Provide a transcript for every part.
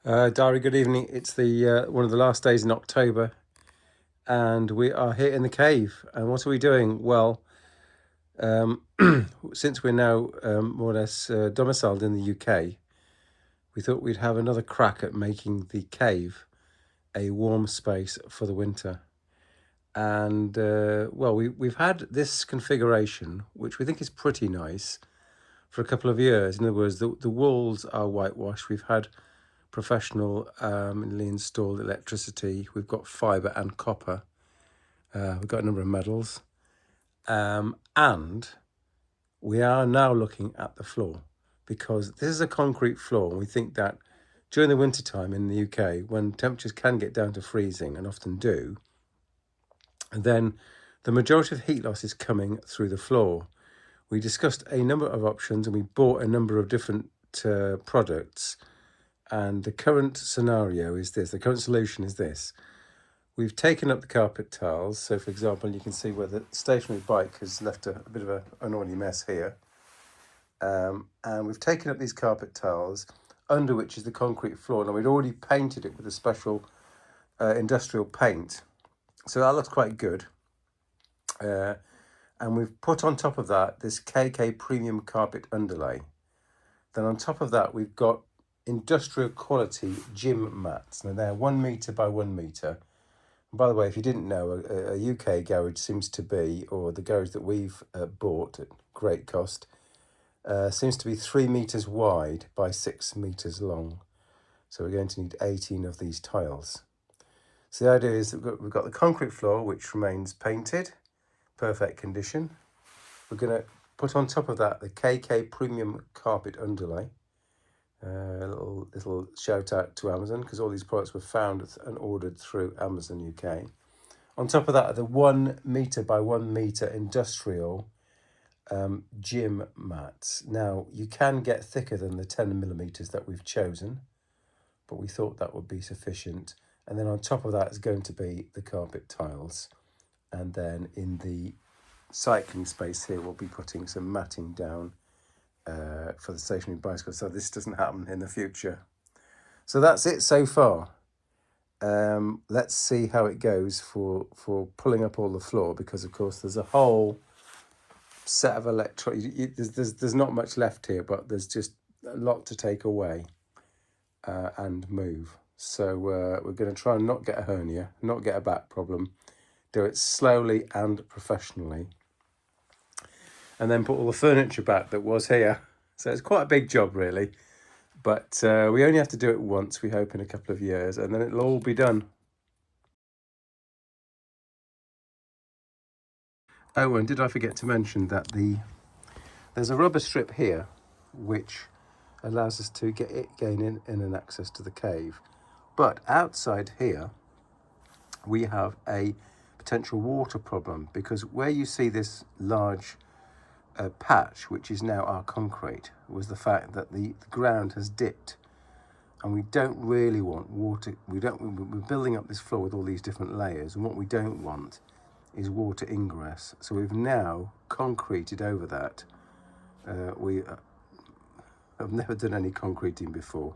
Diary, good evening. It's the one of the last days in October, and we are here in the cave. And what are we doing? Well, um, since we're now more or less domiciled in the UK, we thought we'd have another crack at making the cave a warm space for the winter. And well, we've had this configuration, which we think is pretty nice, for a couple of years. In other words, the walls are whitewashed. We've had professionally installed electricity. We've got fibre and copper. We've got a number of metals. And we are now looking at the floor because this is a concrete floor. And we think that during the winter time in the UK, when temperatures can get down to freezing and often do, then the majority of heat loss is coming through the floor. We discussed a number of options and we bought a number of different products. And the current scenario is this, the current solution is this. We've taken up the carpet tiles. So for example, you can see where the stationary bike has left a bit of an unordinary mess here. And we've taken up these carpet tiles, under which is the concrete floor. Now we'd already painted it with a special industrial paint. So that looks quite good. And we've put on top of that this KK premium carpet underlay. Then on top of that, we've got industrial quality gym mats. Now they're 1 metre by 1 metre. And by the way, if you didn't know, a UK garage seems to be, or the garage that we've bought at great cost, seems to be 3 metres wide by 6 metres long. So we're going to need 18 of these tiles. So the idea is that we've got the concrete floor, which remains painted, perfect condition. We're going to put on top of that the KK premium carpet underlay. A little shout out to Amazon, because all these products were found and ordered through Amazon UK. On top of that, the 1 metre by 1 metre industrial gym mats. Now, you can get thicker than the 10 millimetres that we've chosen, but we thought that would be sufficient. And then on top of that is going to be the carpet tiles. And then in the cycling space here, we'll be putting some matting down for the stationary bicycle, so this doesn't happen in the future. So that's it so far. Let's see how it goes for pulling up all the floor, because of course there's a whole set of there's not much left here, but there's just a lot to take away and move. So we're going to try and not get a hernia, not get a back problem, do it slowly and professionally, and then put all the furniture back that was here. So it's quite a big job, really. But we only have to do it once, we hope, in a couple of years, and then it'll all be done. Oh, and did I forget to mention that there's a rubber strip here, which allows us to gain in and access to the cave. But outside here, we have a potential water problem, because where you see this large patch, which is now our concrete, was the fact that the ground has dipped, and we don't really want water. We're building up this floor with all these different layers, and what we don't want is water ingress. So we've now concreted over that. We have never done any concreting before,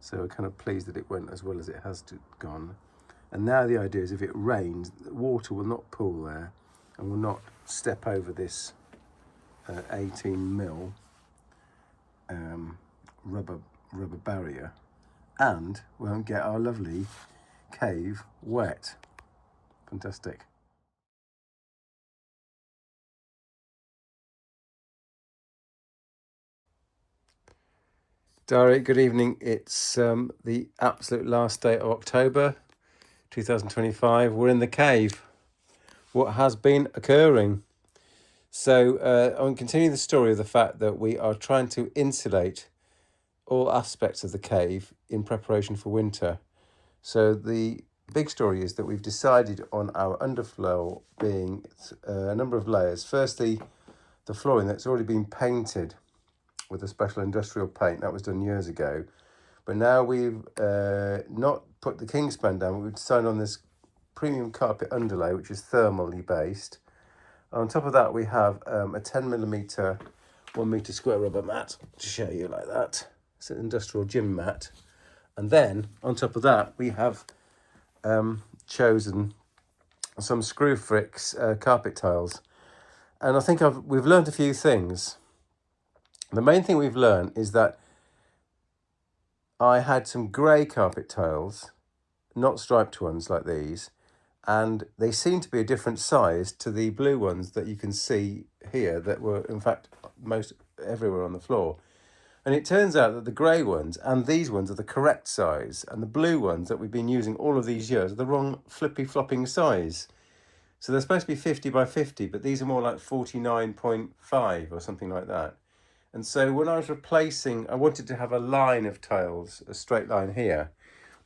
so we're kind of pleased that it went as well as it has gone. And now the idea is, if it rains, water will not pool there and will not step over this 18 mil rubber barrier, and won't get our lovely cave wet. Fantastic. Dari, good evening. It's the absolute last day of October 2025. We're in the cave. What has been occurring? So I'm continuing the story of the fact that we are trying to insulate all aspects of the cave in preparation for winter. So the big story is that we've decided on our underfloor being a number of layers. Firstly, the flooring that's already been painted with a special industrial paint that was done years ago, but now we've not put the kingspan down. We've decided on this premium carpet underlay, which is thermally based. On top of that, we have a 10 millimetre 1 metre square rubber mat to show you like that. It's an industrial gym mat. And then on top of that, we have chosen some Screwfix carpet tiles. And I think we've learned a few things. The main thing we've learned is that I had some grey carpet tiles, not striped ones like these, and they seem to be a different size to the blue ones that you can see here that were in fact most everywhere on the floor. And it turns out that the grey ones and these ones are the correct size, and the blue ones that we've been using all of these years are the wrong flippy flopping size. So they're supposed to be 50 by 50, but these are more like 49.5 or something like that. And so when I was replacing, I wanted to have a line of tiles, a straight line here.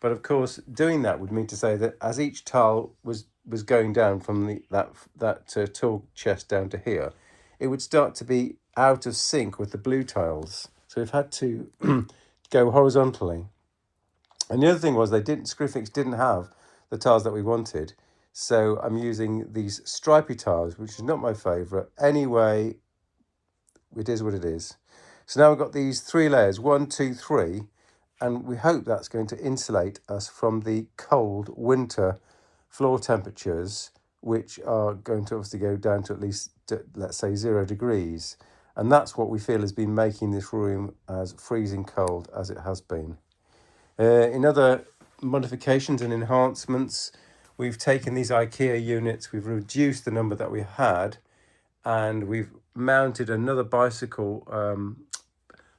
But of course, doing that would mean to say that as each tile was going down from that tall chest down to here, it would start to be out of sync with the blue tiles. So we've had to go horizontally. And the other thing was Screwfix didn't have the tiles that we wanted. So I'm using these stripy tiles, which is not my favourite. Anyway, it is what it is. So now we've got these 3 layers, 1, 2, 3, and we hope that's going to insulate us from the cold winter floor temperatures, which are going to obviously go down to at least, let's say, 0 degrees. And that's what we feel has been making this room as freezing cold as it has been. In other modifications and enhancements, we've taken these IKEA units, we've reduced the number that we had, and we've mounted another bicycle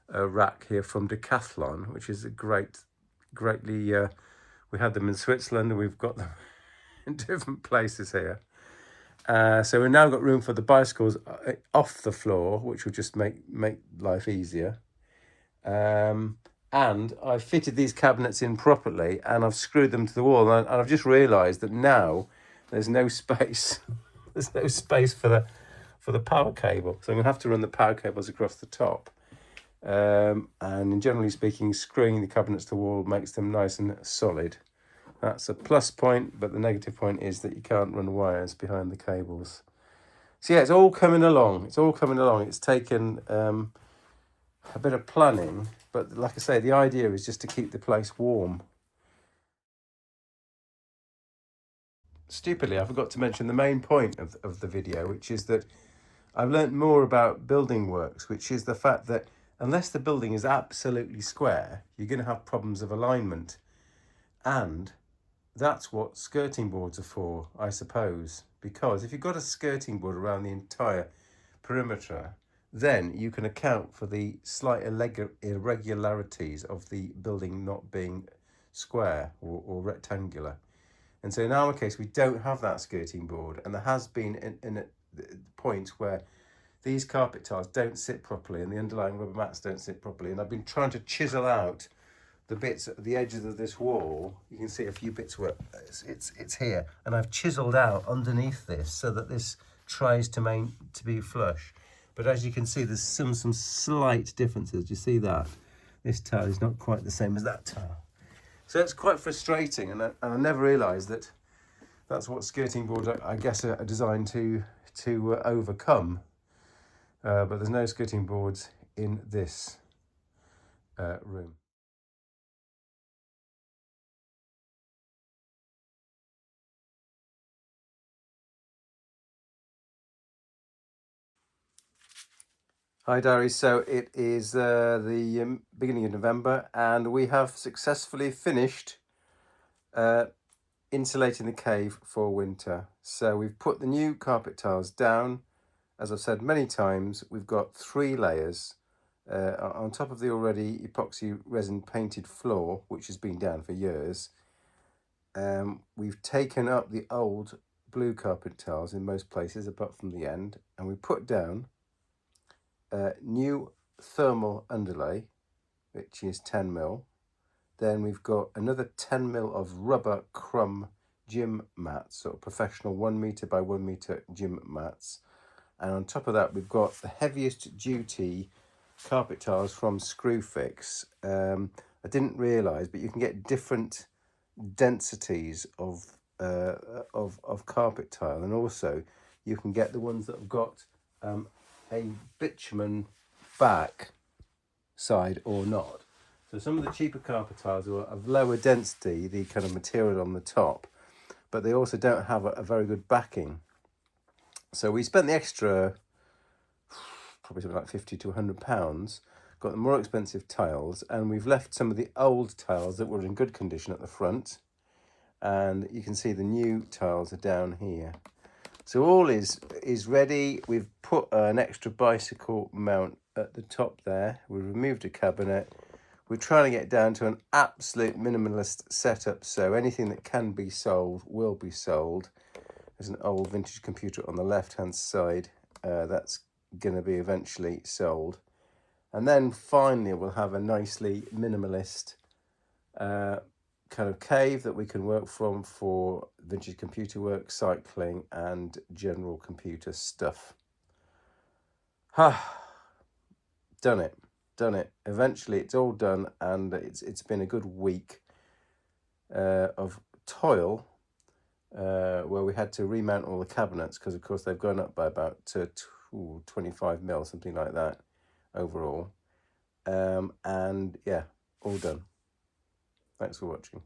rack here from Decathlon, which is a greatly, we had them in Switzerland and we've got them in different places here. So we've now got room for the bicycles off the floor, which will just make life easier. And I've fitted these cabinets in properly and I've screwed them to the wall, and I've just realised that now there's no space. There's no space for the power cable, so I'm going to have to run the power cables across the top. And generally speaking, screwing the cabinets to the wall makes them nice and solid. That's a plus point, but the negative point is that you can't run wires behind the cables. So yeah, it's all coming along. It's taken a bit of planning, but like I say, the idea is just to keep the place warm. Stupidly, I forgot to mention the main point of the video, which is that I've learnt more about building works, which is the fact that unless the building is absolutely square, you're going to have problems of alignment. And that's what skirting boards are for, I suppose. Because if you've got a skirting board around the entire perimeter, then you can account for the slight irregularities of the building not being square or rectangular. And so in our case, we don't have that skirting board, and there has been in points where these carpet tiles don't sit properly and the underlying rubber mats don't sit properly. And I've been trying to chisel out the bits at the edges of this wall. You can see a few bits where it's here, and I've chiseled out underneath this so that this tries to be flush. But as you can see, there's some slight differences. Do you see that? This tile is not quite the same as that tile. So it's quite frustrating, and I never realised that that's what skirting boards, I guess, are designed to overcome. But there's no skirting boards in this room. Hi Diary, so it is the beginning of November, and we have successfully finished insulating the cave for winter. So we've put the new carpet tiles down. As I've said many times, we've got 3 layers on top of the already epoxy resin painted floor, which has been down for years. We've taken up the old blue carpet tiles in most places apart from the end, and we put down new thermal underlay, which is 10mm. Then we've got another 10mm of rubber crumb gym mats, sort of professional 1 meter by 1 meter gym mats. And on top of that, we've got the heaviest duty carpet tiles from Screwfix. I didn't realise, but you can get different densities of carpet tile, and also you can get the ones that have got a bitumen back side or not. So some of the cheaper carpet tiles are of lower density, the kind of material on the top, but they also don't have a very good backing. So we spent the extra, probably something like £50 to £100, got the more expensive tiles, and we've left some of the old tiles that were in good condition at the front. And you can see the new tiles are down here. So all is ready. We've put an extra bicycle mount at the top there. We've removed a cabinet. We're trying to get down to an absolute minimalist setup, so anything that can be sold will be sold. There's an old vintage computer on the left-hand side. That's going to be eventually sold. And then finally we'll have a nicely minimalist kind of cave that we can work from for vintage computer work, cycling, and general computer stuff. Done it. Eventually it's all done, and it's been a good week of toil where we had to remount all the cabinets because of course they've gone up by about 25 mil, something like that overall. And yeah, all done. Thanks for watching.